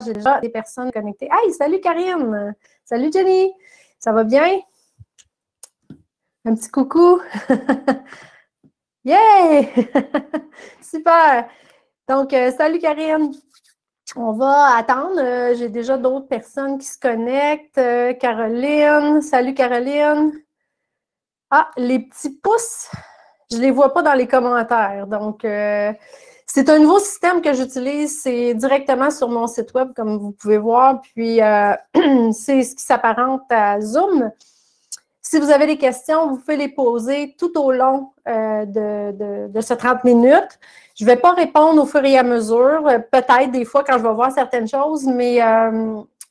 j'ai déjà des personnes connectées. Hey, salut Karine! Salut Jenny! Ça va bien? Un petit coucou! Yeah! Super! Donc, salut Karine! On va attendre. J'ai déjà d'autres personnes qui se connectent. Caroline, salut Caroline! Ah, les petits pouces, je ne les vois pas dans les commentaires. Donc, c'est un nouveau système que j'utilise. C'est directement sur mon site web, comme vous pouvez voir. Puis, c'est ce qui s'apparente à Zoom. Si vous avez des questions, vous pouvez les poser tout au long de ce 30 minutes. Je ne vais pas répondre au fur et à mesure. Peut-être des fois quand je vais voir certaines choses, mais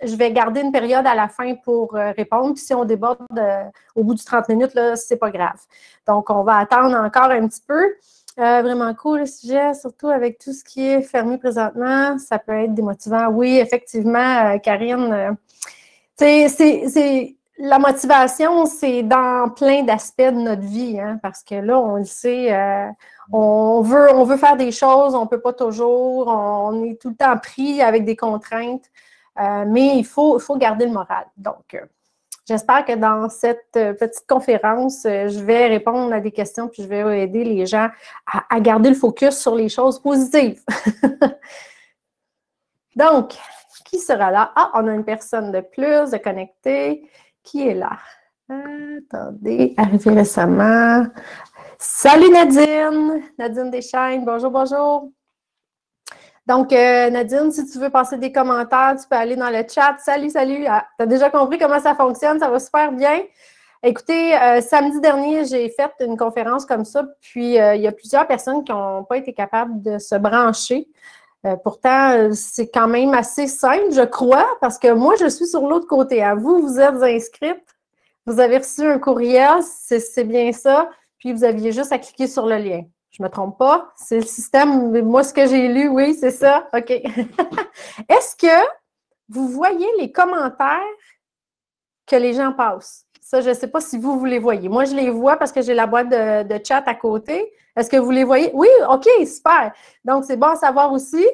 je vais garder une période à la fin pour répondre. Puis si on déborde au bout du 30 minutes, là, c'est pas grave. Donc, on va attendre encore un petit peu. Vraiment cool le sujet, surtout avec tout ce qui est fermé présentement. Ça peut être démotivant. Oui, effectivement, Karine, la motivation, c'est dans plein d'aspects de notre vie, hein, parce que là, on le sait, on veut faire des choses, on ne peut pas toujours, on est tout le temps pris avec des contraintes, mais il faut garder le moral. Donc, j'espère que dans cette petite conférence, je vais répondre à des questions puis je vais aider les gens à garder le focus sur les choses positives. Donc, qui sera là? Ah, on a une personne de plus, de connectée. Qui est là? Attendez, arrivé récemment. Salut Nadine! Nadine Deschaines, bonjour, bonjour. Donc, Nadine, si tu veux passer des commentaires, tu peux aller dans le chat. Salut, salut! Ah, tu as déjà compris comment ça fonctionne? Ça va super bien. Écoutez, samedi dernier, j'ai fait une conférence comme ça, puis il y a plusieurs personnes qui n'ont pas été capables de se brancher. Pourtant, c'est quand même assez simple, je crois, parce que moi, je suis sur l'autre côté. À vous, vous êtes inscrite, vous avez reçu un courriel, c'est bien ça, puis vous aviez juste à cliquer sur le lien. Je ne me trompe pas, c'est le système, mais moi, ce que j'ai lu, oui, c'est ça, OK. Est-ce que vous voyez les commentaires que les gens passent? Ça, je ne sais pas si vous les voyez. Moi, je les vois parce que j'ai la boîte de chat à côté. Est-ce que vous les voyez? Oui, OK, super. Donc, c'est bon à savoir aussi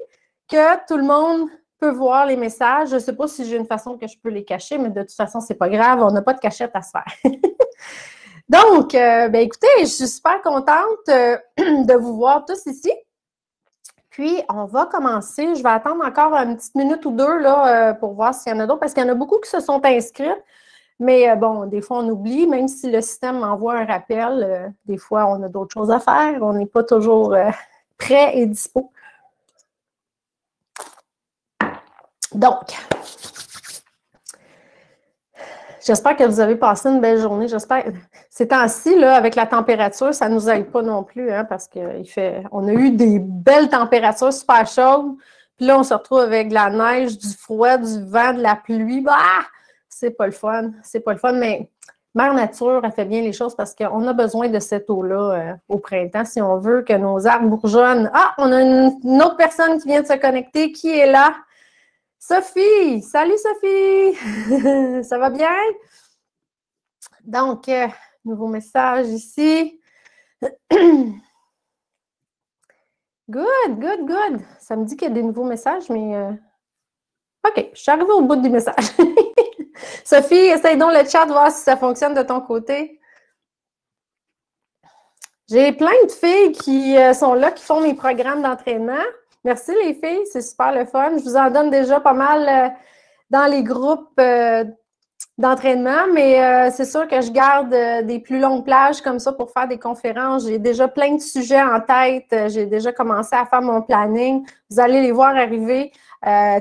que tout le monde peut voir les messages. Je ne sais pas si j'ai une façon que je peux les cacher, mais de toute façon, ce n'est pas grave. On n'a pas de cachette à se faire. Donc, écoutez, je suis super contente de vous voir tous ici. Puis, on va commencer. Je vais attendre encore une petite minute ou deux là, pour voir s'il y en a d'autres, parce qu'il y en a beaucoup qui se sont inscrits. Mais bon, des fois, on oublie, même si le système m'envoie un rappel, des fois, on a d'autres choses à faire. On n'est pas toujours prêt et dispo. Donc, j'espère que vous avez passé une belle journée. J'espère. Ces temps-ci, là, avec la température, ça ne nous aide pas non plus, hein, parce qu'on a eu des belles températures super chaudes. Puis là, on se retrouve avec de la neige, du froid, du vent, de la pluie. Bah! C'est pas le fun. C'est pas le fun, mais Mère Nature, elle fait bien les choses parce qu'on a besoin de cette eau-là au printemps si on veut que nos arbres bourgeonnent. Ah, on a une autre personne qui vient de se connecter. Qui est là? Sophie! Salut Sophie! Ça va bien? Donc, nouveau message ici. Good, good, good. Ça me dit qu'il y a des nouveaux messages, mais... OK, je suis arrivée au bout du message. Sophie, essaye donc le chat, voir si ça fonctionne de ton côté. J'ai plein de filles qui sont là, qui font mes programmes d'entraînement. Merci les filles, c'est super le fun. Je vous en donne déjà pas mal dans les groupes d'entraînement, mais c'est sûr que je garde des plus longues plages comme ça pour faire des conférences. J'ai déjà plein de sujets en tête. J'ai déjà commencé à faire mon planning. Vous allez les voir arriver.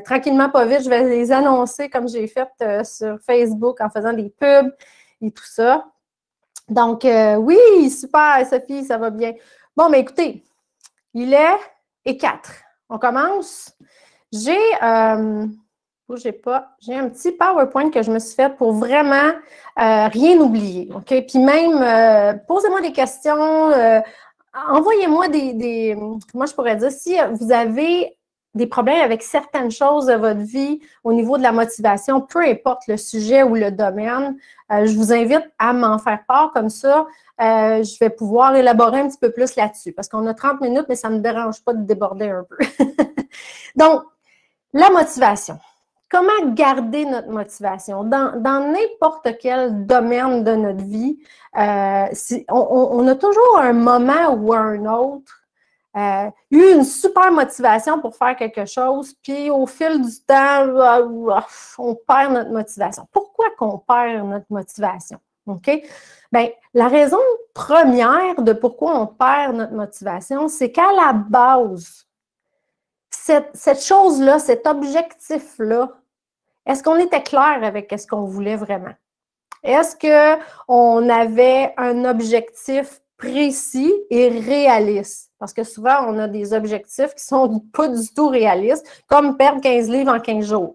Tranquillement, pas vite, je vais les annoncer comme j'ai fait sur Facebook en faisant des pubs et tout ça. Donc, oui, super, Sophie, ça va bien. Bon, mais écoutez, il est 4. On commence. Bougez pas. J'ai un petit PowerPoint que je me suis fait pour vraiment rien oublier. OK? Puis même, posez-moi des questions. Envoyez-moi comment je pourrais dire, si vous avez des problèmes avec certaines choses de votre vie au niveau de la motivation, peu importe le sujet ou le domaine, je vous invite à m'en faire part comme ça. Je vais pouvoir élaborer un petit peu plus là-dessus parce qu'on a 30 minutes, mais ça ne me dérange pas de déborder un peu. Donc, la motivation. comment garder notre motivation? Dans n'importe quel domaine de notre vie, on a toujours un moment ou un autre eu une super motivation pour faire quelque chose, puis au fil du temps, on perd notre motivation. Pourquoi qu'on perd notre motivation? OK? Bien, la raison première de pourquoi on perd notre motivation, c'est qu'à la base, cette chose-là, cet objectif-là, est-ce qu'on était clair avec ce qu'on voulait vraiment? Est-ce qu'on avait un objectif précis et réaliste? Parce que souvent, on a des objectifs qui ne sont pas du tout réalistes, comme perdre 15 livres en 15 jours.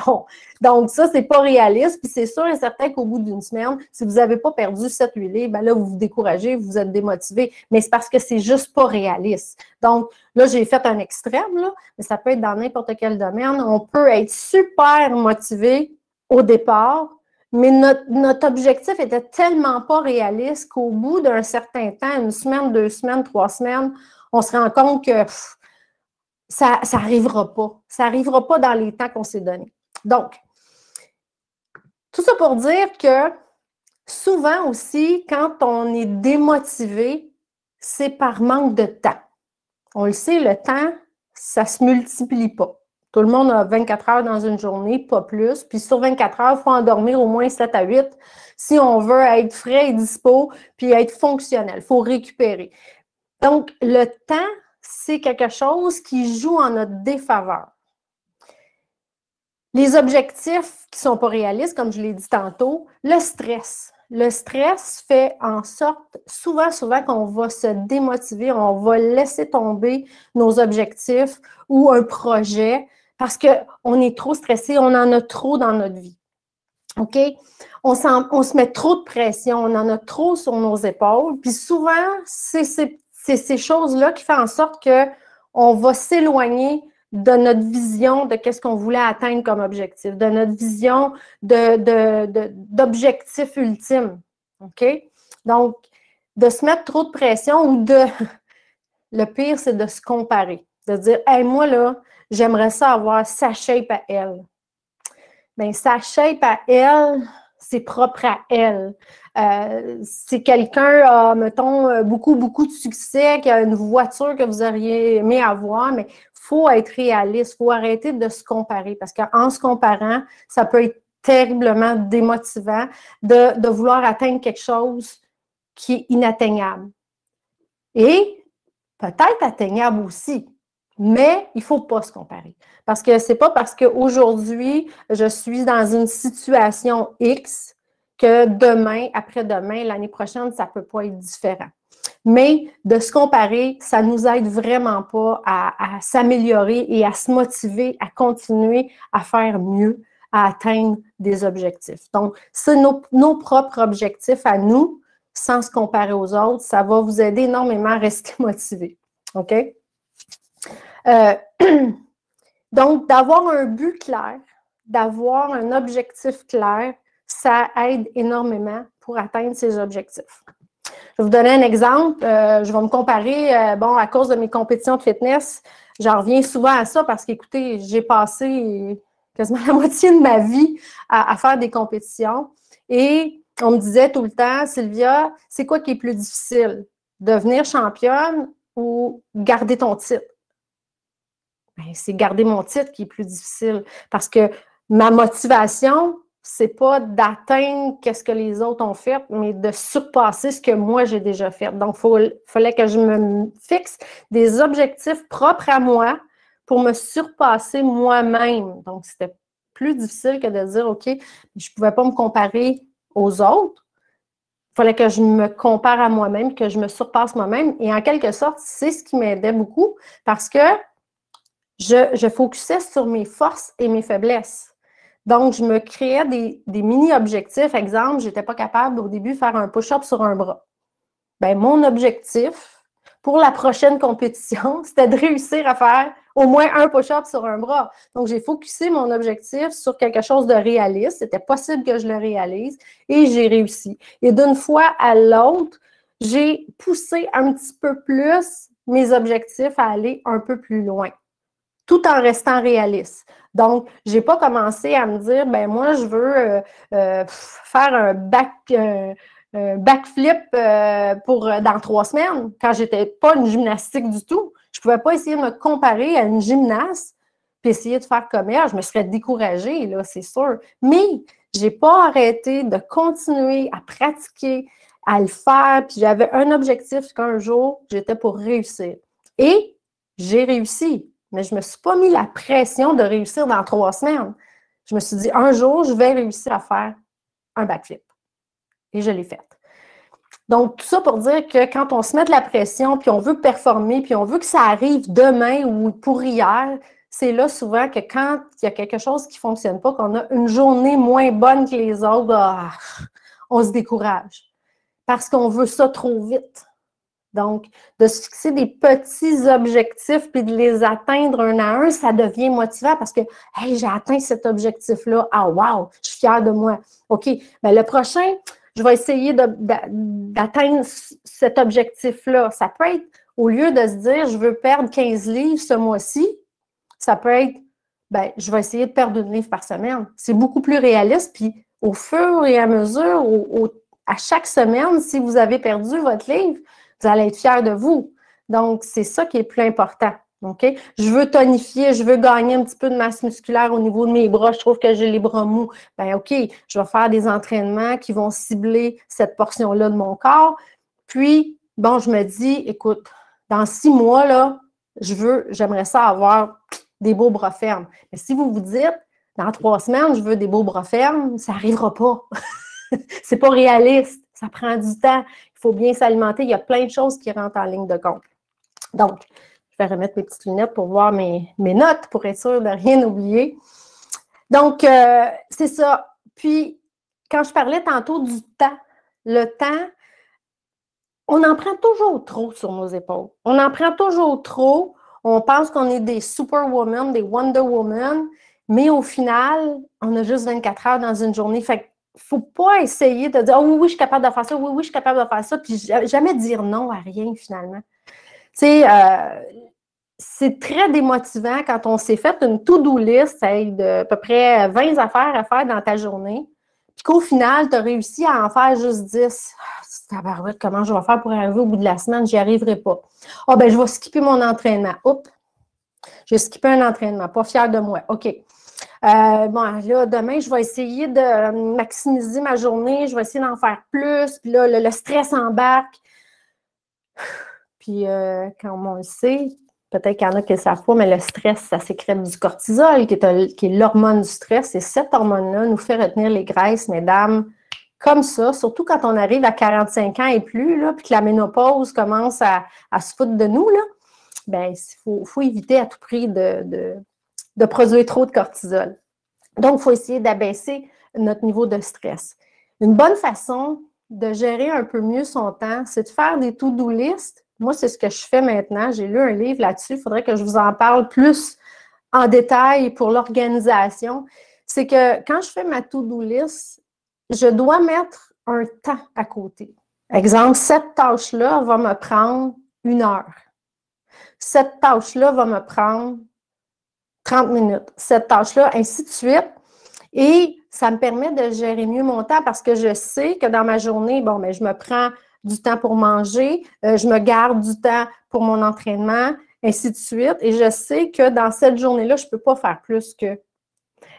Bon, donc ça, c'est pas réaliste. Puis c'est sûr et certain qu'au bout d'une semaine, si vous n'avez pas perdu 7-8 livres, ben là, vous vous découragez, vous êtes démotivé. Mais c'est parce que c'est juste pas réaliste. Donc, là, j'ai fait un extrême, là, mais ça peut être dans n'importe quel domaine. On peut être super motivé au départ, mais notre objectif était tellement pas réaliste qu'au bout d'un certain temps, 1 semaine, 2 semaines, 3 semaines, on se rend compte que ça n'arrivera pas. Ça n'arrivera pas dans les temps qu'on s'est donnés. Donc, tout ça pour dire que souvent aussi, quand on est démotivé, c'est par manque de temps. On le sait, le temps, ça ne se multiplie pas. Tout le monde a 24 heures dans une journée, pas plus. Puis sur 24 heures, il faut en dormir au moins 7 à 8 si on veut être frais et dispo, puis être fonctionnel. Il faut récupérer. Donc, le temps, c'est quelque chose qui joue en notre défaveur. Les objectifs qui ne sont pas réalistes, comme je l'ai dit tantôt, le stress. Le stress fait en sorte, souvent qu'on va se démotiver, on va laisser tomber nos objectifs ou un projet parce qu'on est trop stressé, on en a trop dans notre vie. OK? On se met trop de pression, on en a trop sur nos épaules, puis souvent, c'est ces choses-là qui font en sorte qu'on va s'éloigner de notre vision de qu'est-ce qu'on voulait atteindre comme objectif, de notre vision d'objectif ultime. OK? Donc, de se mettre trop de pression ou le pire, c'est de se comparer. De dire, hey, moi, là, j'aimerais ça avoir sa shape à elle. Bien, sa shape à elle, c'est propre à elle. Si quelqu'un a, mettons, beaucoup de succès, qui a une voiture que vous auriez aimé avoir, mais il faut être réaliste, il faut arrêter de se comparer parce qu'en se comparant, ça peut être terriblement démotivant de vouloir atteindre quelque chose qui est inatteignable. Et peut-être atteignable aussi, mais il ne faut pas se comparer. Parce que ce n'est pas parce qu'aujourd'hui, je suis dans une situation X que demain, après-demain, l'année prochaine, ça ne peut pas être différent. Mais de se comparer, ça ne nous aide vraiment pas à s'améliorer et à se motiver, à continuer à faire mieux, à atteindre des objectifs. Donc, c'est nos propres objectifs à nous, sans se comparer aux autres, ça va vous aider énormément à rester motivé. OK? Donc, d'avoir un but clair, d'avoir un objectif clair, ça aide énormément pour atteindre ces objectifs. Je vais vous donner un exemple. Je vais me comparer, à cause de mes compétitions de fitness, j'en reviens souvent à ça parce qu'écoutez, j'ai passé quasiment la moitié de ma vie à faire des compétitions et on me disait tout le temps, Sylvia, c'est quoi qui est plus difficile? Devenir championne ou garder ton titre? Bien, c'est garder mon titre qui est plus difficile parce que ma motivation, c'est pas d'atteindre ce que les autres ont fait, mais de surpasser ce que moi j'ai déjà fait. Donc, il fallait que je me fixe des objectifs propres à moi pour me surpasser moi-même. Donc, c'était plus difficile que de dire, OK, je ne pouvais pas me comparer aux autres. Il fallait que je me compare à moi-même, que je me surpasse moi-même. Et en quelque sorte, c'est ce qui m'aidait beaucoup parce que je focusais sur mes forces et mes faiblesses. Donc, je me créais des mini-objectifs. Exemple, je n'étais pas capable au début de faire un push-up sur un bras. Bien, mon objectif pour la prochaine compétition, c'était de réussir à faire au moins un push-up sur un bras. Donc, j'ai focusé mon objectif sur quelque chose de réaliste. C'était possible que je le réalise et j'ai réussi. Et d'une fois à l'autre, j'ai poussé un petit peu plus mes objectifs à aller un peu plus loin. tout en restant réaliste. Donc, je n'ai pas commencé à me dire, ben moi, je veux faire un backflip dans 3 semaines, quand je n'étais pas une gymnastique du tout. Je ne pouvais pas essayer de me comparer à une gymnaste puis essayer de faire comme elle. Je me serais découragée, là, c'est sûr. Mais je n'ai pas arrêté de continuer à pratiquer, à le faire, puis j'avais un objectif qu'un jour, j'étais pour réussir. Et j'ai réussi, mais je ne me suis pas mis la pression de réussir dans 3 semaines. Je me suis dit, un jour, je vais réussir à faire un backflip. Et je l'ai fait. Donc, tout ça pour dire que quand on se met de la pression, puis on veut performer, puis on veut que ça arrive demain ou pour hier, c'est là souvent que quand il y a quelque chose qui ne fonctionne pas, qu'on a une journée moins bonne que les autres, on se décourage. Parce qu'on veut ça trop vite. Donc, de se fixer des petits objectifs puis de les atteindre un à un, ça devient motivant parce que, hey, j'ai atteint cet objectif-là. Ah, wow, je suis fière de moi. OK, bien, le prochain, je vais essayer d'atteindre cet objectif-là. Ça peut être, au lieu de se dire, je veux perdre 15 livres ce mois-ci, ça peut être, bien, je vais essayer de perdre 1 livre par semaine. C'est beaucoup plus réaliste. Puis, au fur et à mesure, à chaque semaine, si vous avez perdu votre livre, vous allez être fiers de vous. Donc, c'est ça qui est le plus important. OK? Je veux tonifier, je veux gagner un petit peu de masse musculaire au niveau de mes bras. Je trouve que j'ai les bras mous. Bien, OK, je vais faire des entraînements qui vont cibler cette portion-là de mon corps. Puis, bon, je me dis, écoute, dans 6 mois, là, j'aimerais ça avoir des beaux bras fermes. Mais si vous vous dites, dans 3 semaines, je veux des beaux bras fermes, ça n'arrivera pas. C'est pas réaliste. Ça prend du temps. Il faut bien s'alimenter. Il y a plein de choses qui rentrent en ligne de compte. Donc, je vais remettre mes petites lunettes pour voir mes notes, pour être sûre de rien oublier. Donc, c'est ça. Puis, quand je parlais tantôt du temps, le temps, on en prend toujours trop sur nos épaules. On en prend toujours trop. On pense qu'on est des superwomen, des Wonder Woman, mais au final, on a juste 24 heures dans une journée. Fait qu'il ne faut pas essayer de dire « Oh oui, oui, je suis capable de faire ça. Oui, oui, je suis capable de faire ça. » Puis jamais dire non à rien, finalement. Tu sais, c'est très démotivant quand on s'est fait une to-do list de à peu près 20 affaires à faire dans ta journée, puis qu'au final, tu as réussi à en faire juste 10. Tabarouette, comment je vais faire pour arriver au bout de la semaine? J'y arriverai pas. Ah, ben, je vais skipper mon entraînement. Oups, j'ai skippé un entraînement. Pas fière de moi. OK. Bon, là, demain, je vais essayer de maximiser ma journée. Je vais essayer d'en faire plus. Puis là, le stress embarque. Puis, comme on le sait, peut-être qu'il y en a qui ne savent pas, mais le stress, ça sécrète du cortisol, qui est l'hormone du stress. Et cette hormone-là nous fait retenir les graisses, mesdames, comme ça, surtout quand on arrive à 45 ans et plus, là, puis que la ménopause commence à se foutre de nous, là, bien, il faut éviter à tout prix de produire trop de cortisol. Donc, il faut essayer d'abaisser notre niveau de stress. Une bonne façon de gérer un peu mieux son temps, c'est de faire des to-do list. Moi, c'est ce que je fais maintenant. J'ai lu un livre là-dessus. Il faudrait que je vous en parle plus en détail pour l'organisation. C'est que quand je fais ma to-do list, je dois mettre un temps à côté. Exemple, cette tâche-là va me prendre 1 heure. Cette tâche-là va me prendre 30 minutes. Cette tâche-là, ainsi de suite. Et ça me permet de gérer mieux mon temps parce que je sais que dans ma journée, bon, bien, je me prends du temps pour manger, je me garde du temps pour mon entraînement, ainsi de suite. Et je sais que dans cette journée-là, je ne peux pas faire plus que.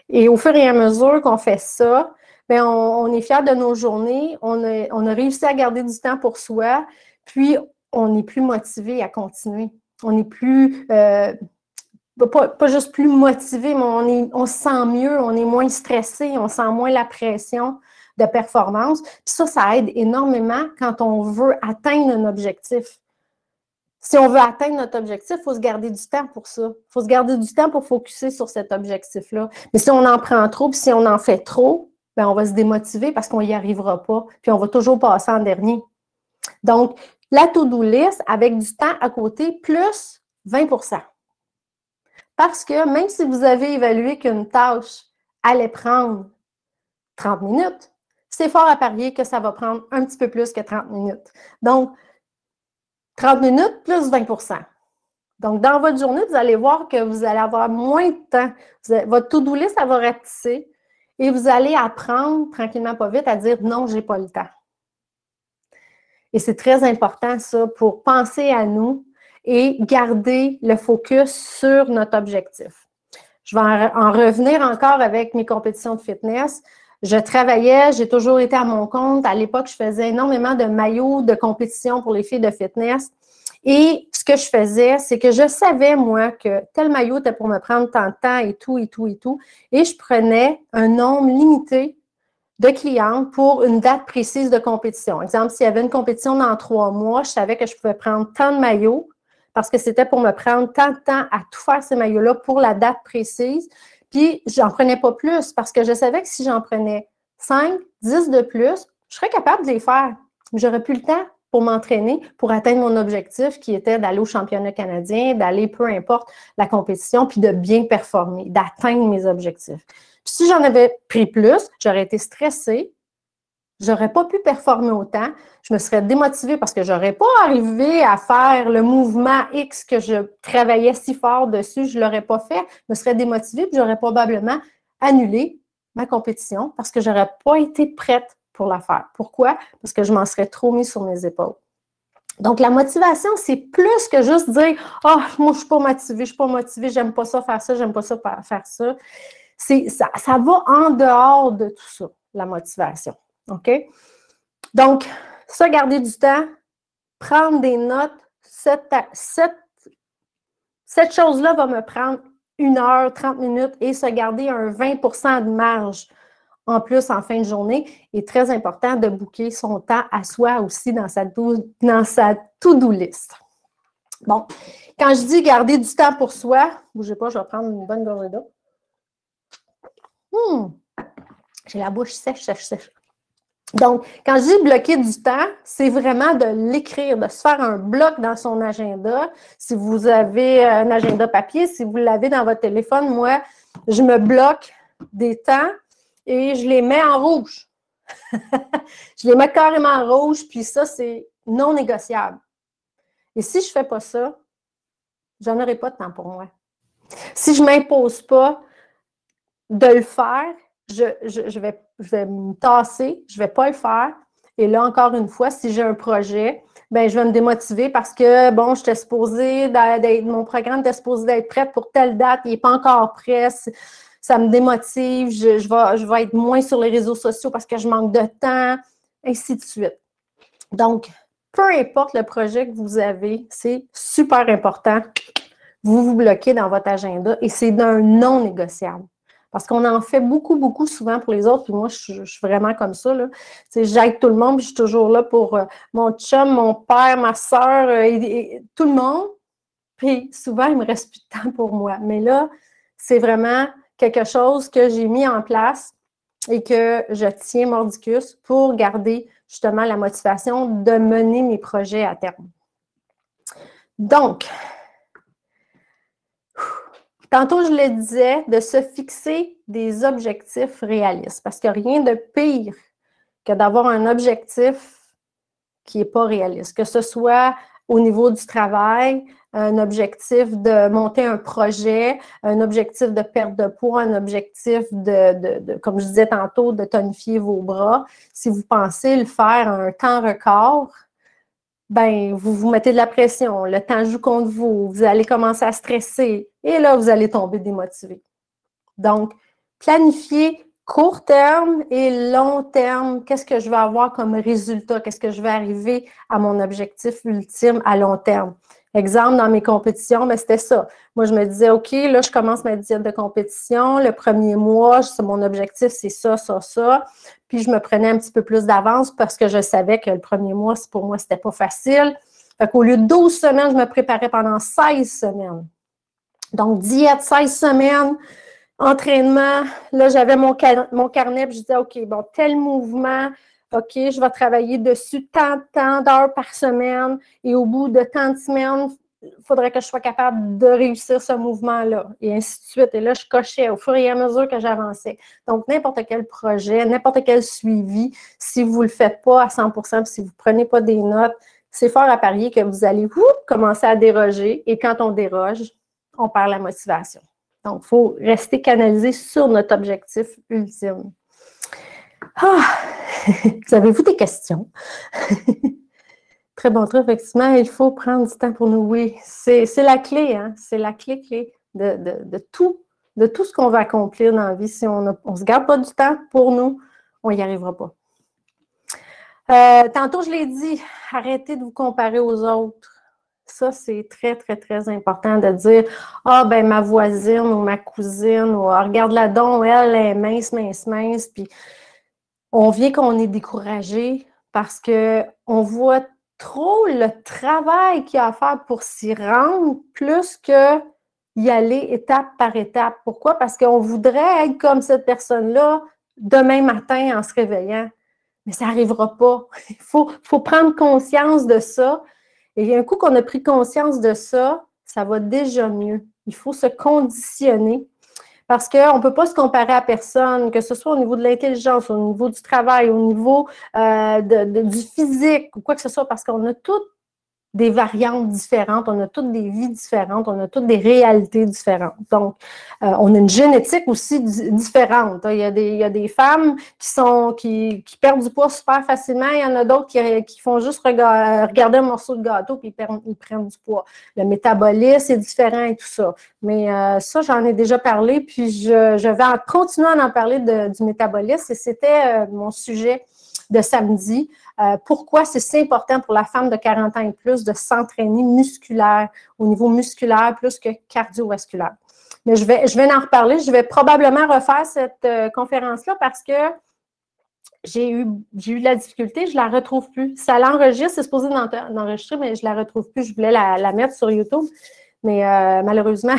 Et au fur et à mesure qu'on fait ça, bien, on est fiers de nos journées, on a réussi à garder du temps pour soi, puis on est plus motivé à continuer. On est plus, pas juste plus motivé, mais on se sent mieux, on est moins stressé, on sent moins la pression de performance. Puis ça aide énormément quand on veut atteindre un objectif. Si on veut atteindre notre objectif, il faut se garder du temps pour ça. Il faut se garder du temps pour focusser sur cet objectif-là. Mais si on en prend trop, puis si on en fait trop, bien, on va se démotiver parce qu'on n'y arrivera pas. Puis on va toujours passer en dernier. Donc, la to-do list avec du temps à côté, plus 20 %. Parce que même si vous avez évalué qu'une tâche allait prendre 30 minutes, c'est fort à parier que ça va prendre un petit peu plus que 30 minutes. Donc, 30 minutes plus 20 %. Donc, dans votre journée, vous allez voir que vous allez avoir moins de temps. Votre to-do list, ça va rapetisser et vous allez apprendre, tranquillement, pas vite, à dire « non, je n'ai pas le temps ». Et c'est très important, ça, pour penser à nous et garder le focus sur notre objectif. Je vais en revenir encore avec mes compétitions de fitness. Je travaillais, j'ai toujours été à mon compte. À l'époque, je faisais énormément de maillots de compétition pour les filles de fitness. Et ce que je faisais, c'est que je savais, moi, que tel maillot était pour me prendre tant de temps et tout, et tout, et tout. Et je prenais un nombre limité de clientes pour une date précise de compétition. Exemple, s'il y avait une compétition dans 3 mois, je savais que je pouvais prendre tant de maillots parce que c'était pour me prendre tant de temps à tout faire ces maillots-là pour la date précise. Puis, j'en prenais pas plus parce que je savais que si j'en prenais 5, 10 de plus, je serais capable de les faire. J'aurais plus le temps pour m'entraîner, pour atteindre mon objectif qui était d'aller au championnat canadien, d'aller peu importe la compétition, puis de bien performer, d'atteindre mes objectifs. Puis si j'en avais pris plus, j'aurais été stressée, j'aurais pas pu performer autant, je me serais démotivée parce que j'aurais pas arrivé à faire le mouvement X que je travaillais si fort dessus, je l'aurais pas fait, je me serais démotivée, puis j'aurais probablement annulé ma compétition parce que j'aurais pas été prête pour la faire. Pourquoi? Parce que je m'en serais trop mis sur mes épaules. Donc, la motivation, c'est plus que juste dire « Ah, moi, je ne suis pas motivée, j'aime pas ça faire ça, j'aime pas ça faire ça. » Ça va en dehors de tout ça, la motivation. OK? Donc, ça, garder du temps, prendre des notes, cette chose-là va me prendre 1 heure, 30 minutes et se garder un 20% de marge en plus en fin de journée. Il est très important de booker son temps à soi aussi dans sa to-do list. Bon, quand je dis garder du temps pour soi, bougez pas, je vais prendre une bonne gorgée d'eau. J'ai la bouche sèche. Donc, quand je dis bloquer du temps, c'est vraiment de l'écrire, de se faire un bloc dans son agenda. Si vous avez un agenda papier, si vous l'avez dans votre téléphone, moi, je me bloque des temps et je les mets en rouge. Je les mets carrément en rouge, puis ça, c'est non négociable. Et si je ne fais pas ça, j'en aurai pas de temps pour moi. Si je ne m'impose pas de le faire, je vais me tasser, je ne vais pas le faire. Et là, encore une fois, si j'ai un projet, ben, je vais me démotiver parce que, bon, j'étais supposée mon programme était supposé d'être prêt pour telle date, il n'est pas encore prêt, ça me démotive, je vais être moins sur les réseaux sociaux parce que je manque de temps, ainsi de suite. Donc, peu importe le projet que vous avez, c'est super important. Vous vous bloquez dans votre agenda et c'est d'un non négociable. Parce qu'on en fait beaucoup, beaucoup souvent pour les autres. Puis moi, je suis vraiment comme ça. J'aide tout le monde, puis je suis toujours là pour mon chum, mon père, ma soeur, et tout le monde. Puis souvent, il ne me reste plus de temps pour moi. Mais là, c'est vraiment quelque chose que j'ai mis en place et que je tiens mordicus pour garder justement la motivation de mener mes projets à terme. Donc, tantôt, je le disais, de se fixer des objectifs réalistes parce qu'il n'y a rien de pire que d'avoir un objectif qui n'est pas réaliste, que ce soit au niveau du travail, un objectif de monter un projet, un objectif de perte de poids, un objectif comme je disais tantôt, de tonifier vos bras. Si vous pensez le faire à un temps record, ben vous vous mettez de la pression, le temps joue contre vous, vous allez commencer à stresser et là, vous allez tomber démotivé. Donc, planifiez court terme et long terme, qu'est-ce que je vais avoir comme résultat, qu'est-ce que je vais arriver à mon objectif ultime à long terme. Exemple, dans mes compétitions, ben, c'était ça. Moi, je me disais, OK, là, je commence ma diète de compétition. Le premier mois, mon objectif, c'est ça, ça, ça. Puis, je me prenais un petit peu plus d'avance parce que je savais que le premier mois, pour moi, c'était pas facile. Fait qu'au lieu de 12 semaines, je me préparais pendant 16 semaines. Donc, diète, 16 semaines, entraînement. Là, j'avais mon carnet, puis je disais, OK, bon, tel mouvement, OK, je vais travailler dessus tant d'heures par semaine et au bout de tant de semaines, il faudrait que je sois capable de réussir ce mouvement-là et ainsi de suite. Et là, je cochais au fur et à mesure que j'avançais. Donc, n'importe quel projet, n'importe quel suivi, si vous ne le faites pas à 100%, puis si vous ne prenez pas des notes, c'est fort à parier que vous allez commencer à déroger et quand on déroge, on perd la motivation. Donc, il faut rester canalisé sur notre objectif ultime. Ah! Vous avez-vous des questions? Très bon truc, effectivement, il faut prendre du temps pour nous. Oui, c'est la clé, hein? C'est la clé de tout ce qu'on va accomplir dans la vie. Si on ne se garde pas du temps pour nous, on n'y arrivera pas. Tantôt, je l'ai dit, arrêtez de vous comparer aux autres. Ça, c'est très, très, très important de dire « Ah, ben ma voisine ou ma cousine, ou ah, regarde-la donc, elle est mince, mince, mince. » Puis on vient qu'on est découragé parce qu'on voit trop le travail qu'il y a à faire pour s'y rendre plus que y aller étape par étape. Pourquoi? Parce qu'on voudrait être comme cette personne-là demain matin en se réveillant. Mais ça n'arrivera pas. Il faut prendre conscience de ça. Et un coup qu'on a pris conscience de ça, ça va déjà mieux. Il faut se conditionner. Parce qu'on ne peut pas se comparer à personne, que ce soit au niveau de l'intelligence, au niveau du travail, au niveau du physique ou quoi que ce soit, parce qu'on a toutes des variantes différentes, on a toutes des vies différentes, on a toutes des réalités différentes. Donc, on a une génétique aussi différente. Il y a des femmes qui perdent du poids super facilement, il y en a d'autres qui font juste regarder un morceau de gâteau puis ils prennent du poids. Le métabolisme est différent et tout ça. Mais ça, j'en ai déjà parlé, puis je vais continuer à en parler du métabolisme et c'était mon sujet de samedi. Pourquoi c'est si important pour la femme de 40 ans et plus de s'entraîner au niveau musculaire plus que cardiovasculaire. Mais je vais en reparler. Je vais probablement refaire cette conférence-là parce que j'ai eu de la difficulté, je ne la retrouve plus. Ça l'enregistre, c'est supposé d'enregistrer, mais je ne la retrouve plus. Je voulais la mettre sur YouTube, mais malheureusement,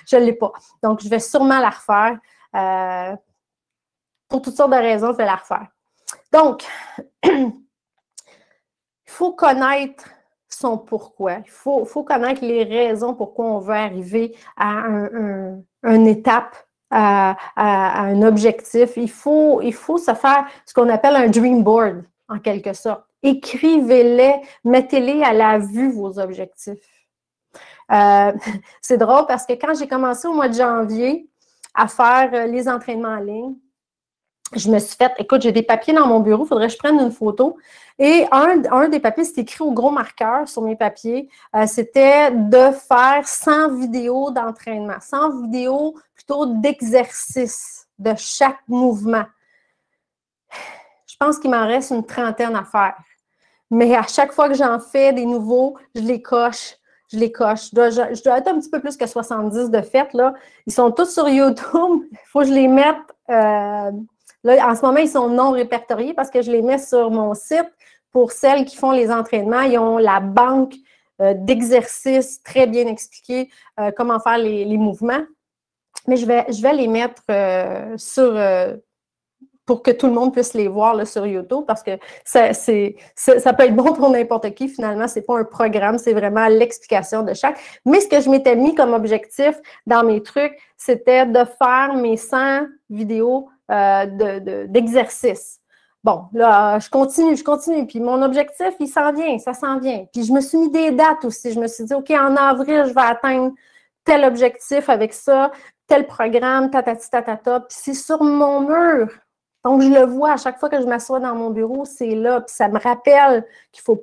je ne l'ai pas. Donc, je vais sûrement la refaire. Pour toutes sortes de raisons, je vais la refaire. Donc, il faut connaître son pourquoi. Il faut connaître les raisons pourquoi on veut arriver à une étape, à un objectif. Il faut se faire ce qu'on appelle un dream board, en quelque sorte. Écrivez-les, mettez-les à la vue, vos objectifs. C'est drôle parce que quand j'ai commencé au mois de janvier à faire les entraînements en ligne, je me suis fait, écoute, j'ai des papiers dans mon bureau, il faudrait que je prenne une photo. Et un des papiers, c'était écrit au gros marqueur sur mes papiers, c'était de faire 100 vidéos d'entraînement, 100 vidéos plutôt d'exercice de chaque mouvement. Je pense qu'il m'en reste une trentaine à faire. Mais à chaque fois que j'en fais des nouveaux, je les coche. Je dois être un petit peu plus que 70 de fait, là. Ils sont tous sur YouTube. Il faut que je les mette... Là, en ce moment, ils sont non répertoriés parce que je les mets sur mon site. Pour celles qui font les entraînements, ils ont la banque d'exercices très bien expliquée, comment faire les mouvements. Mais je vais les mettre pour que tout le monde puisse les voir là, sur YouTube parce que ça peut être bon pour n'importe qui. Finalement, ce n'est pas un programme, c'est vraiment l'explication de chaque. Mais ce que je m'étais mis comme objectif dans mes trucs, c'était de faire mes 100 vidéos d'exercice. Bon, là, je continue. Puis mon objectif, il s'en vient, ça s'en vient. Puis je me suis mis des dates aussi. Je me suis dit, OK, en avril, je vais atteindre tel objectif avec ça, tel programme, tatati, tatata. Puis c'est sur mon mur. Donc, je le vois à chaque fois que je m'assois dans mon bureau, c'est là. Puis ça me rappelle qu'il ne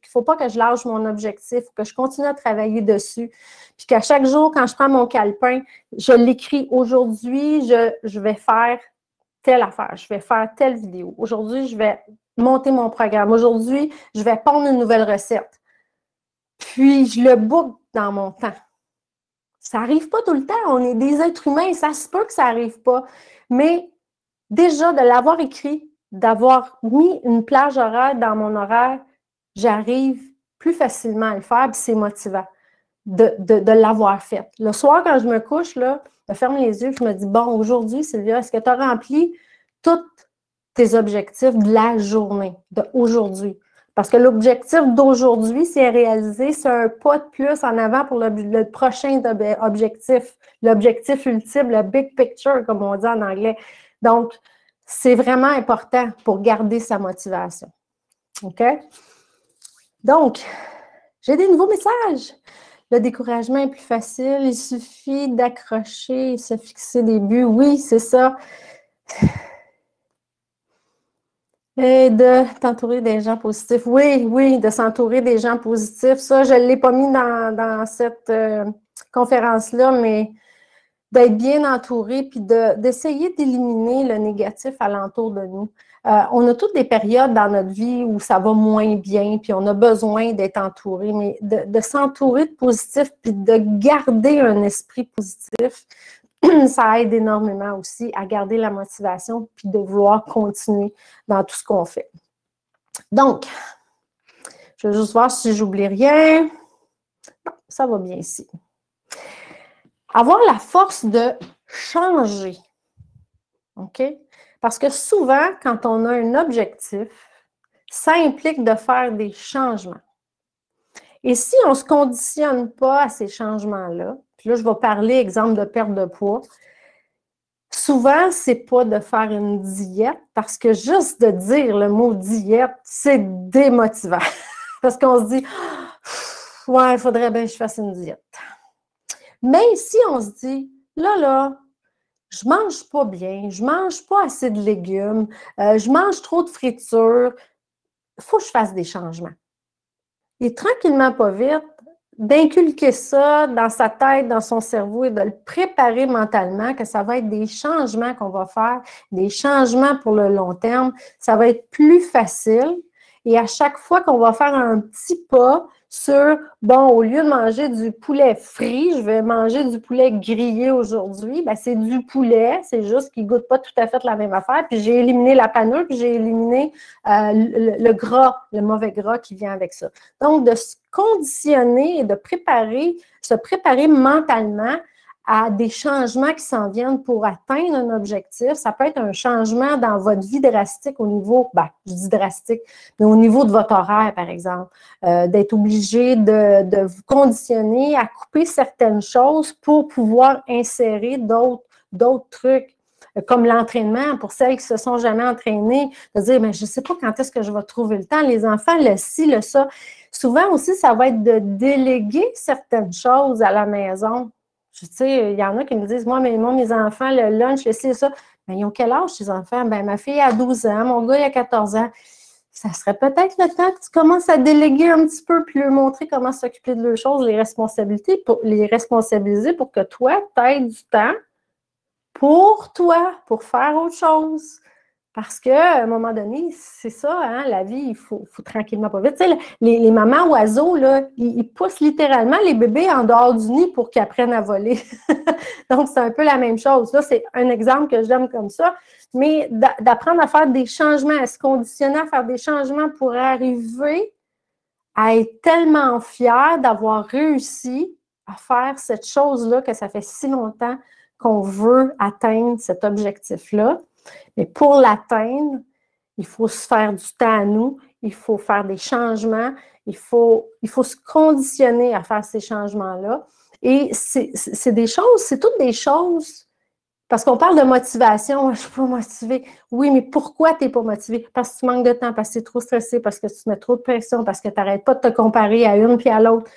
faut pas que je lâche mon objectif, que je continue à travailler dessus. Puis qu'à chaque jour, quand je prends mon calepin, je l'écris. Aujourd'hui, je vais faire telle affaire. Je vais faire telle vidéo. Aujourd'hui, je vais monter mon programme. Aujourd'hui, je vais pondre une nouvelle recette. Puis, je le book dans mon temps. Ça n'arrive pas tout le temps. On est des êtres humains. Ça se peut que ça n'arrive pas. Mais déjà, de l'avoir écrit, d'avoir mis une plage horaire dans mon horaire, j'arrive plus facilement à le faire, puis c'est motivant de l'avoir fait. Le soir, quand je me couche, là, je ferme les yeux, je me dis, bon, aujourd'hui, Sylvia, est-ce que tu as rempli tous tes objectifs de la journée, d'aujourd'hui? Parce que l'objectif d'aujourd'hui, si c'est réalisé, c'est un pas de plus en avant pour le prochain objectif, l'objectif ultime, le big picture, comme on dit en anglais. Donc, c'est vraiment important pour garder sa motivation. OK? Donc, j'ai des nouveaux messages. Le découragement est plus facile. Il suffit d'accrocher et se fixer des buts. Oui, c'est ça. Et de t'entourer des gens positifs. Oui, oui, de s'entourer des gens positifs. Ça, je ne l'ai pas mis dans cette conférence-là, mais d'être bien entouré puis d'essayer d'éliminer le négatif alentour de nous. On a toutes des périodes dans notre vie où ça va moins bien, puis on a besoin d'être entouré, mais de s'entourer de positif puis de garder un esprit positif, ça aide énormément aussi à garder la motivation puis de vouloir continuer dans tout ce qu'on fait. Donc, je vais juste voir si j'oublie rien. Non, ça va bien ici. Avoir la force de changer. OK? Parce que souvent, quand on a un objectif, ça implique de faire des changements. Et si on ne se conditionne pas à ces changements-là, puis là, je vais parler, exemple, de perte de poids, souvent, ce n'est pas de faire une diète, parce que juste de dire le mot diète, c'est démotivant. Parce qu'on se dit, ouais, il faudrait bien que je fasse une diète. Mais si on se dit, là, je mange pas bien, je mange pas assez de légumes, je mange trop de friture, il faut que je fasse des changements. Et tranquillement, pas vite, d'inculquer ça dans sa tête, dans son cerveau et de le préparer mentalement, que ça va être des changements qu'on va faire, des changements pour le long terme, ça va être plus facile. Et à chaque fois qu'on va faire un petit pas sur, bon, au lieu de manger du poulet frit, je vais manger du poulet grillé aujourd'hui, bien, c'est du poulet, c'est juste qu'il ne goûte pas tout à fait la même affaire. Puis j'ai éliminé la panure, puis j'ai éliminé le gras, le mauvais gras qui vient avec ça. Donc, de se conditionner et de se préparer mentalement à des changements qui s'en viennent pour atteindre un objectif. Ça peut être un changement dans votre vie drastique au niveau, je dis drastique, mais au niveau de votre horaire, par exemple, d'être obligé de vous conditionner à couper certaines choses pour pouvoir insérer d'autres trucs, comme l'entraînement, pour celles qui ne se sont jamais entraînées, de dire, mais je ne sais pas quand est-ce que je vais trouver le temps. Les enfants, le ci, le ça. Souvent aussi, ça va être de déléguer certaines choses à la maison. Tu sais, il y en a qui me disent, moi, mes enfants, le lunch, le ci, ça. Mais ils ont quel âge, ces enfants? Ben, ma fille a 12 ans, mon gars, il a 14 ans. Ça serait peut-être le temps que tu commences à déléguer un petit peu, puis leur montrer comment s'occuper de leurs choses, les responsabiliser pour que toi, tu aies du temps pour toi, pour faire autre chose. Parce qu'à un moment donné, c'est ça, hein, la vie, il faut tranquillement pas vite. Tu sais, les mamans oiseaux, là, ils poussent littéralement les bébés en dehors du nid pour qu'ils apprennent à voler. Donc, c'est un peu la même chose. Là, c'est un exemple que je donne comme ça. Mais d'apprendre à faire des changements, à se conditionner à faire des changements pour arriver à être tellement fier d'avoir réussi à faire cette chose-là que ça fait si longtemps qu'on veut atteindre cet objectif-là. Mais pour l'atteindre, il faut se faire du temps à nous, il faut faire des changements, il faut se conditionner à faire ces changements-là. Et c'est des choses, c'est toutes des choses, parce qu'on parle de motivation, je ne suis pas motivée. Oui, mais pourquoi tu n'es pas motivée? Parce que tu manques de temps, parce que tu es trop stressé, parce que tu te mets trop de pression, parce que tu n'arrêtes pas de te comparer à une puis à l'autre.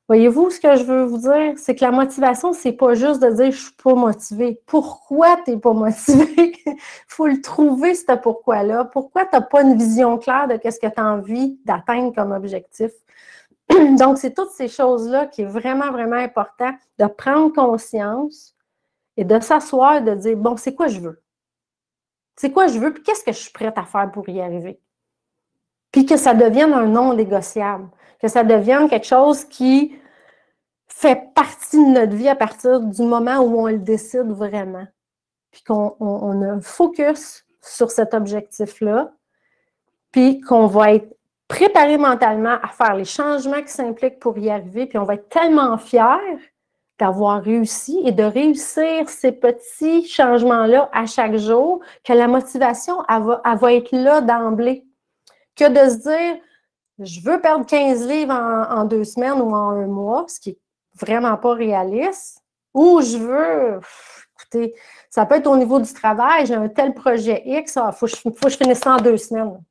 Voyez-vous, ce que je veux vous dire, c'est que la motivation, c'est pas juste de dire « je suis pas motivée ». Pourquoi tu n'es pas motivée? Il faut le trouver, ce pourquoi-là. Pourquoi tu n'as pas une vision claire de ce que tu as envie d'atteindre comme objectif? Donc, c'est toutes ces choses-là qui est vraiment, vraiment important de prendre conscience et de s'asseoir et de dire « bon, c'est quoi je veux? C'est quoi je veux? Puis qu'est-ce que je suis prête à faire pour y arriver? » Puis que ça devienne un non négociable. Que ça devienne quelque chose qui fait partie de notre vie à partir du moment où on le décide vraiment. Puis qu'on a un focus sur cet objectif-là, puis qu'on va être préparé mentalement à faire les changements qui s'impliquent pour y arriver, puis on va être tellement fiers d'avoir réussi et de réussir ces petits changements-là à chaque jour que la motivation, elle va être là d'emblée. Que de se dire, je veux perdre 15 livres en 2 semaines ou en 1 mois, ce qui est vraiment pas réaliste, ou je veux, écoutez, ça peut être au niveau du travail, j'ai un tel projet X, il faut que je finisse ça en 2 semaines.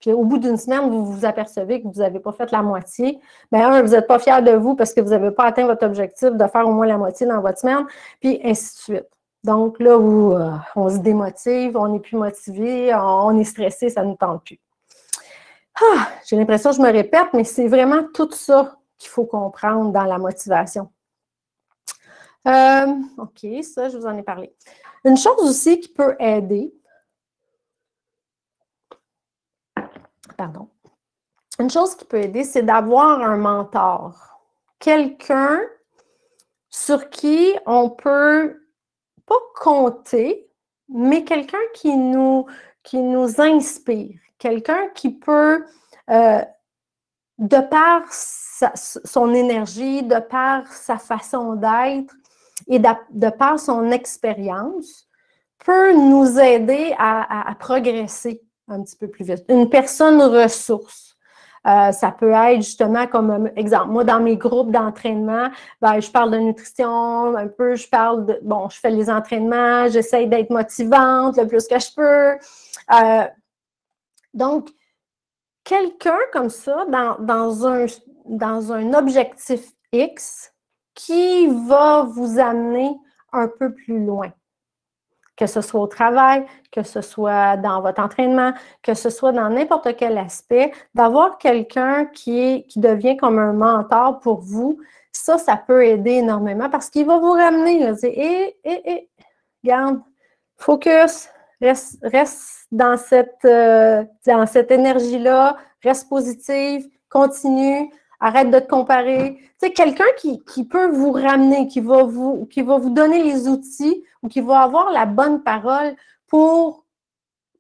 puis au bout d'une semaine, vous vous apercevez que vous n'avez pas fait la moitié, bien, vous n'êtes pas fier de vous parce que vous n'avez pas atteint votre objectif de faire au moins la moitié dans votre semaine, puis ainsi de suite. Donc là, on se démotive, on n'est plus motivé, on est stressé, ça ne nous tente plus. J'ai l'impression que je me répète, mais c'est vraiment tout ça qu'il faut comprendre dans la motivation. OK, ça, je vous en ai parlé. Une chose aussi qui peut aider, une chose qui peut aider, c'est d'avoir un mentor. Quelqu'un sur qui on peut pas compter, mais quelqu'un qui nous inspire. Quelqu'un qui peut, de par son énergie, de par sa façon d'être et de par son expérience, peut nous aider à progresser un petit peu plus vite. Une personne ressource. Ça peut être justement comme exemple, moi dans mes groupes d'entraînement, ben, je parle de nutrition un peu, je parle de, bon, je fais les entraînements, j'essaie d'être motivante le plus que je peux. Donc, quelqu'un comme ça, dans un objectif X, qui va vous amener un peu plus loin. Que ce soit au travail, que ce soit dans votre entraînement, que ce soit dans n'importe quel aspect, d'avoir quelqu'un qui devient comme un mentor pour vous, ça peut aider énormément parce qu'il va vous ramener, là, dire, regarde, focus, reste dans cette énergie-là, reste positive, continue, arrête de te comparer. Tu sais, quelqu'un qui peut vous ramener, qui va vous donner les outils ou qui va avoir la bonne parole pour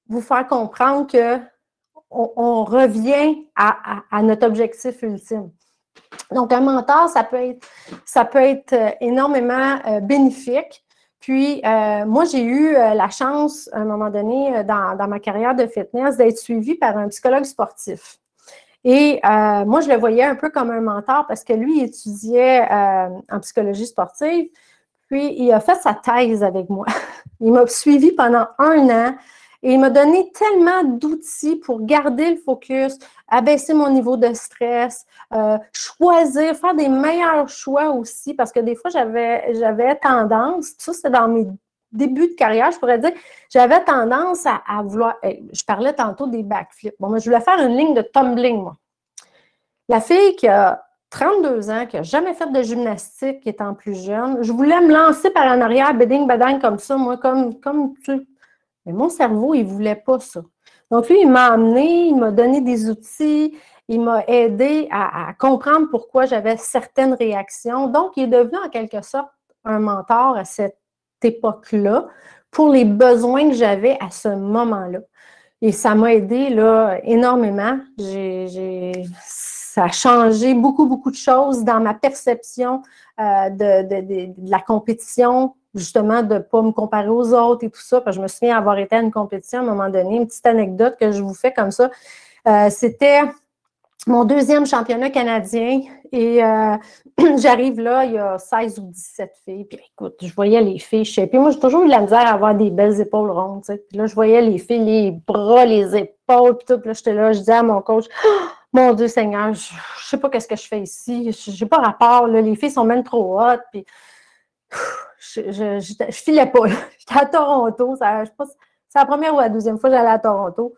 vous faire comprendre qu'on revient à notre objectif ultime. Donc, un mentor, ça peut être énormément bénéfique. Puis, moi, j'ai eu la chance, à un moment donné, dans ma carrière de fitness, d'être suivie par un psychologue sportif. Et moi, je le voyais un peu comme un mentor parce que lui, il étudiait en psychologie sportive. Puis, il a fait sa thèse avec moi. Il m'a suivi pendant 1 an et il m'a donné tellement d'outils pour garder le focus, abaisser mon niveau de stress, choisir, faire des meilleurs choix aussi parce que des fois, j'avais tendance, ça c'est dans mes débuts de carrière, je pourrais dire, j'avais tendance à vouloir, je parlais tantôt des backflips. Bon, moi, je voulais faire une ligne de tumbling, moi. La fille qui a 32 ans, qui n'a jamais fait de gymnastique étant plus jeune, je voulais me lancer par en arrière, béding, badang, comme ça, moi, comme tu. Mais mon cerveau, il ne voulait pas ça. Donc, lui, il m'a amené, il m'a donné des outils, il m'a aidé à comprendre pourquoi j'avais certaines réactions. Donc, il est devenu en quelque sorte un mentor à cette époque-là pour les besoins que j'avais à ce moment-là. Et ça m'a aidé là, énormément. Ça a changé beaucoup, beaucoup de choses dans ma perception de la compétition, justement, de ne pas me comparer aux autres et tout ça. Parce que je me souviens avoir été à une compétition à un moment donné, une petite anecdote que je vous fais comme ça. C'était mon 2e championnat canadien et j'arrive là, il y a 16 ou 17 filles. Puis écoute, je voyais les filles, je sais. Puis moi, j'ai toujours eu de la misère à avoir des belles épaules rondes. Tu sais. Puis là, je voyais les filles, les bras, les épaules, puis tout. Puis là, j'étais là, je disais à mon coach, oh, mon Dieu Seigneur, je sais pas qu'est-ce que je fais ici. J'ai pas rapport, là. Les filles sont même trop hautes. Puis je filais pas. J'étais à Toronto. C'est la première ou la 2e fois que j'allais à Toronto.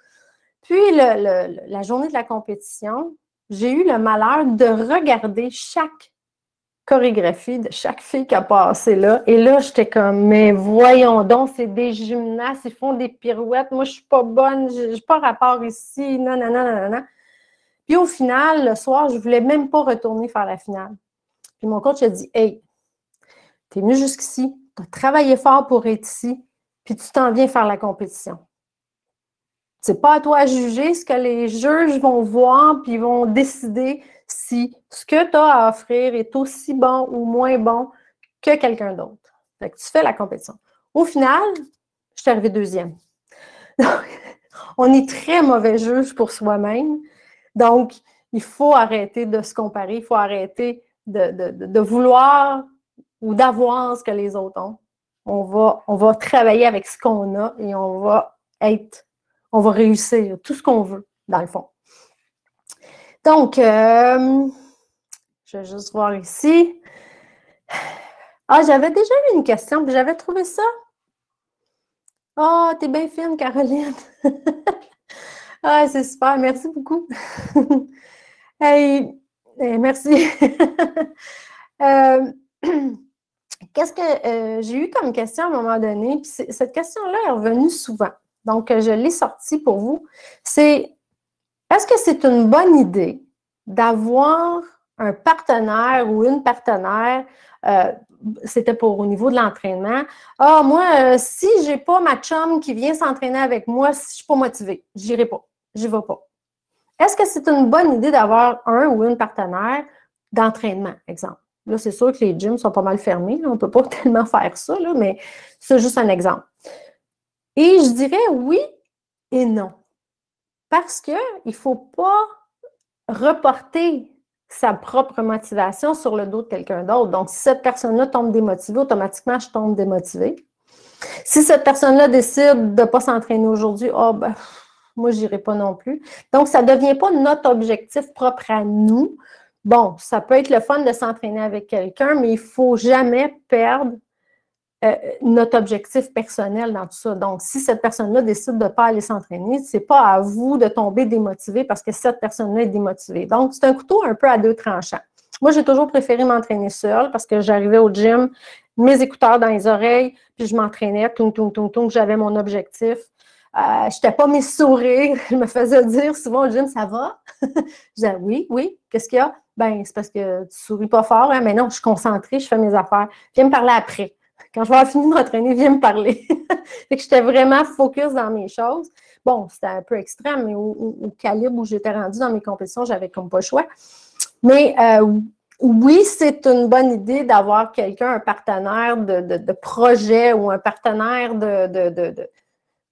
Puis, la journée de la compétition, j'ai eu le malheur de regarder chaque chorégraphie de chaque fille qui a passé là. Et là, j'étais comme, mais voyons donc, c'est des gymnastes, ils font des pirouettes. Moi, je suis pas bonne, j'ai pas rapport ici, non, non, non, non, non. Puis au final, le soir, je voulais même pas retourner faire la finale. Puis mon coach a dit, hey, t'es venu jusqu'ici, t'as travaillé fort pour être ici, puis tu t'en viens faire la compétition. C'est pas à toi à juger ce que les juges vont voir puis vont décider si ce que tu as à offrir est aussi bon ou moins bon que quelqu'un d'autre. Fait que tu fais la compétition. Au final, je suis arrivée 2e. Donc, on est très mauvais juge pour soi-même. Donc, il faut arrêter de se comparer, il faut arrêter de vouloir ou d'avoir ce que les autres ont. On va travailler avec ce qu'on a et on va réussir tout ce qu'on veut. dans le fond. Donc, je vais juste voir ici. Ah, j'avais déjà eu une question, puis j'avais trouvé ça. Ah, t'es bien fine, Caroline. Ah, c'est super, merci beaucoup. Hey, merci. Qu'est-ce que j'ai eu comme question à un moment donné, puis cette question-là est revenue souvent. Donc, je l'ai sortie pour vous. C'est, est-ce que c'est une bonne idée d'avoir un partenaire ou une partenaire, c'était pour au niveau de l'entraînement. Ah, moi, si je n'ai pas ma chum qui vient s'entraîner avec moi, si je ne suis pas motivée, je n'irai pas, j'y vais pas. Est-ce que c'est une bonne idée d'avoir un ou une partenaire d'entraînement, exemple? Là, c'est sûr que les gyms sont pas mal fermés. Là, on ne peut pas tellement faire ça, là, mais c'est juste un exemple. Et je dirais oui et non. Parce qu'il ne faut pas reporter sa propre motivation sur le dos de quelqu'un d'autre. Donc, si cette personne-là tombe démotivée, automatiquement, je tombe démotivée. Si cette personne-là décide de ne pas s'entraîner aujourd'hui, oh, ben, moi, je n'irai pas non plus. Donc, ça ne devient pas notre objectif propre à nous. Bon, ça peut être le fun de s'entraîner avec quelqu'un, mais il ne faut jamais perdre notre objectif personnel dans tout ça. Donc, si cette personne-là décide de ne pas aller s'entraîner, ce n'est pas à vous de tomber démotivé parce que cette personne-là est démotivée. Donc, c'est un couteau un peu à deux tranchants. Moi, j'ai toujours préféré m'entraîner seule parce que j'arrivais au gym, mes écouteurs dans les oreilles, puis je m'entraînais, j'avais mon objectif. Je n'étais pas mes sourires. Je me faisais dire souvent au gym, ça va? Je disais oui, qu'est-ce qu'il y a? Ben, c'est parce que tu ne souris pas fort, hein? Mais non, je suis concentrée, je fais mes affaires. Viens me parler après. Quand je vais avoir fini de m'entraîner, viens me parler. Fait que j'étais vraiment focus dans mes choses. Bon, c'était un peu extrême, mais au calibre où j'étais rendue dans mes compétitions, j'avais comme pas le choix. Mais oui, c'est une bonne idée d'avoir quelqu'un, un partenaire de projet ou un partenaire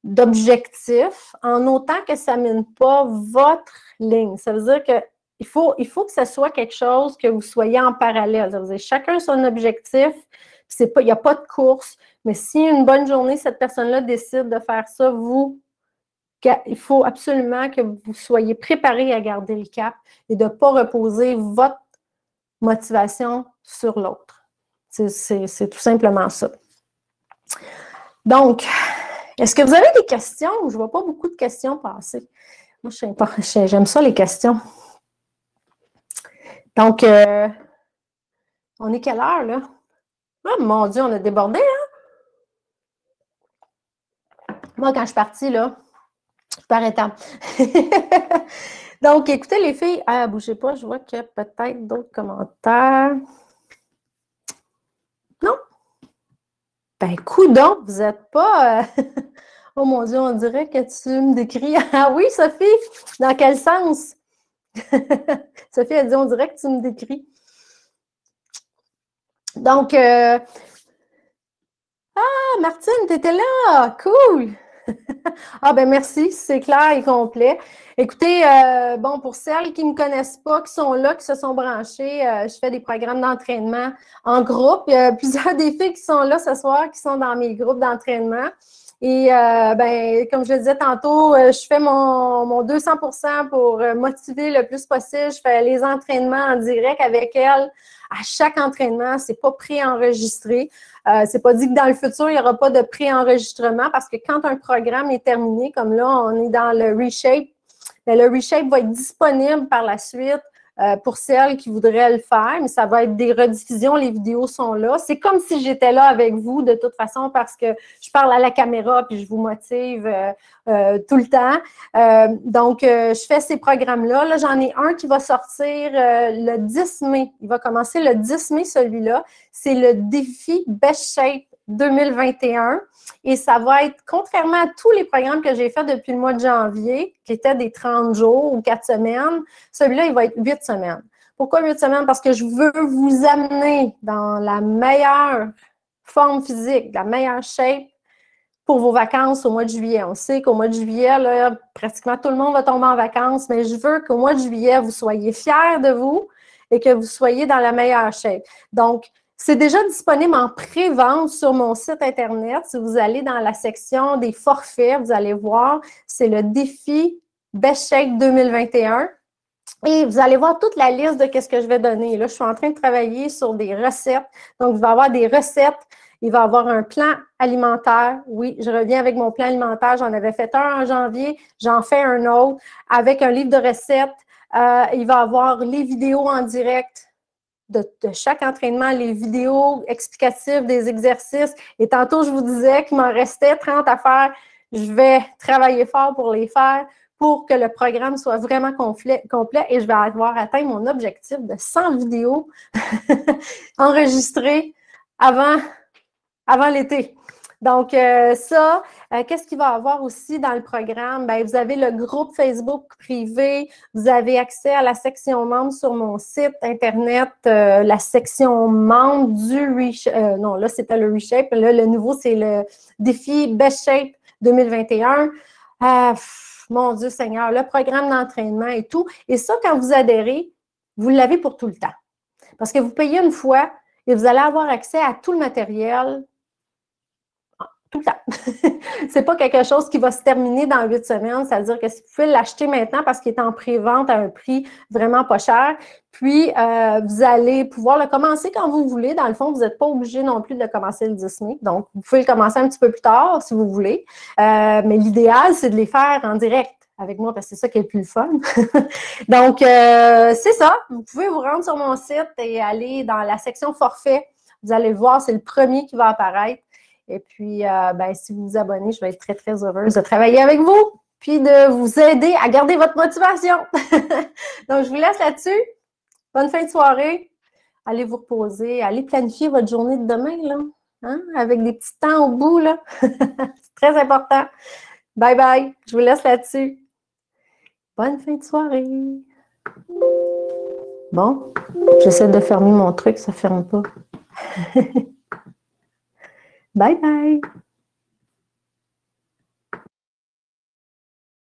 d'objectif, en autant que ça ne mine pas votre ligne. Ça veut dire qu'il faut que ce soit quelque chose que vous soyez en parallèle. Ça veut dire chacun son objectif. Il n'y a pas de course, mais si une bonne journée, cette personne-là décide de faire ça, il faut absolument que vous soyez préparés à garder le cap et de ne pas reposer votre motivation sur l'autre. C'est tout simplement ça. Donc, est-ce que vous avez des questions? Je ne vois pas beaucoup de questions passer. Moi, j'aime ça, les questions. Donc, on est quelle heure, là? Oh mon Dieu, on a débordé, hein? Moi, quand je suis partie, là, je pars étape. Donc, écoutez, les filles, bougez pas, je vois qu'il y a peut-être d'autres commentaires. Non? Ben, coudonc, vous n'êtes pas... Oh mon Dieu, on dirait que tu me décris. Ah oui, Sophie? Dans quel sens? Sophie, elle dit, on dirait que tu me décris. Donc, Martine, tu étais là! Cool! Ah, ben merci, c'est clair et complet. Écoutez, bon, pour celles qui ne me connaissent pas, qui sont là, qui se sont branchées, je fais des programmes d'entraînement en groupe. Il y a plusieurs des filles qui sont là ce soir, qui sont dans mes groupes d'entraînement. Et ben, comme je le disais tantôt, je fais mon 200% pour motiver le plus possible. Je fais les entraînements en direct avec elles. À chaque entraînement, c'est pas préenregistré. C'est pas dit que dans le futur, il n'y aura pas de préenregistrement parce que quand un programme est terminé, comme là, on est dans le Reshape, bien, le Reshape va être disponible par la suite pour celles qui voudraient le faire, mais ça va être des rediffusions, les vidéos sont là. C'est comme si j'étais là avec vous de toute façon parce que je parle à la caméra puis je vous motive tout le temps. Donc, je fais ces programmes-là. Là, j'en ai un qui va sortir le 10 mai. Il va commencer le 10 mai, celui-là. C'est le défi Best Shape 2021. Et ça va être, contrairement à tous les programmes que j'ai faits depuis le mois de janvier, qui étaient des 30 jours ou 4 semaines, celui-là, il va être 8 semaines. Pourquoi 8 semaines? Parce que je veux vous amener dans la meilleure forme physique, la meilleure shape pour vos vacances au mois de juillet. On sait qu'au mois de juillet, là, pratiquement tout le monde va tomber en vacances, mais je veux qu'au mois de juillet, vous soyez fiers de vous et que vous soyez dans la meilleure shape. Donc, c'est déjà disponible en pré-vente sur mon site Internet. Si vous allez dans la section des forfaits, vous allez voir, c'est le défi Best Shape 2021. Et vous allez voir toute la liste de ce que je vais donner. Là, je suis en train de travailler sur des recettes. Donc, il va y avoir des recettes. Il va y avoir un plan alimentaire. Oui, je reviens avec mon plan alimentaire. J'en avais fait un en janvier. J'en fais un autre avec un livre de recettes. Il va y avoir les vidéos en direct de chaque entraînement, les vidéos explicatives des exercices. Et tantôt, je vous disais qu'il m'en restait 30 à faire. Je vais travailler fort pour les faire, pour que le programme soit vraiment complet et je vais avoir atteint mon objectif de 100 vidéos enregistrées avant l'été. Donc, qu'est-ce qu'il va y avoir aussi dans le programme? Bien, vous avez le groupe Facebook privé, vous avez accès à la section membres sur mon site Internet, la section membres du Reshape. Non, là, c'était le Reshape. Là, le nouveau, c'est le défi Best Shape 2021. Mon Dieu Seigneur, le programme d'entraînement et tout. Et ça, quand vous adhérez, vous l'avez pour tout le temps. Parce que vous payez une fois et vous allez avoir accès à tout le matériel tout le temps. Ce n'est pas quelque chose qui va se terminer dans 8 semaines. C'est-à-dire que si vous pouvez l'acheter maintenant parce qu'il est en pré-vente à un prix vraiment pas cher, puis vous allez pouvoir le commencer quand vous voulez. Dans le fond, vous n'êtes pas obligé non plus de le commencer le 10 mai. Donc, vous pouvez le commencer un petit peu plus tard si vous voulez. Mais l'idéal, c'est de les faire en direct avec moi parce que c'est ça qui est le plus fun. Donc, c'est ça. Vous pouvez vous rendre sur mon site et aller dans la section forfait. Vous allez le voir, c'est le premier qui va apparaître. Et puis, si vous vous abonnez, je vais être très, très heureuse de travailler avec vous puis de vous aider à garder votre motivation. Donc, je vous laisse là-dessus. Bonne fin de soirée. Allez vous reposer. Allez planifier votre journée de demain, là. Hein? Avec des petits temps au bout, là. C'est très important. Bye bye. Je vous laisse là-dessus. Bonne fin de soirée. Bon, j'essaie de fermer mon truc, ça ne ferme pas. Bye bye.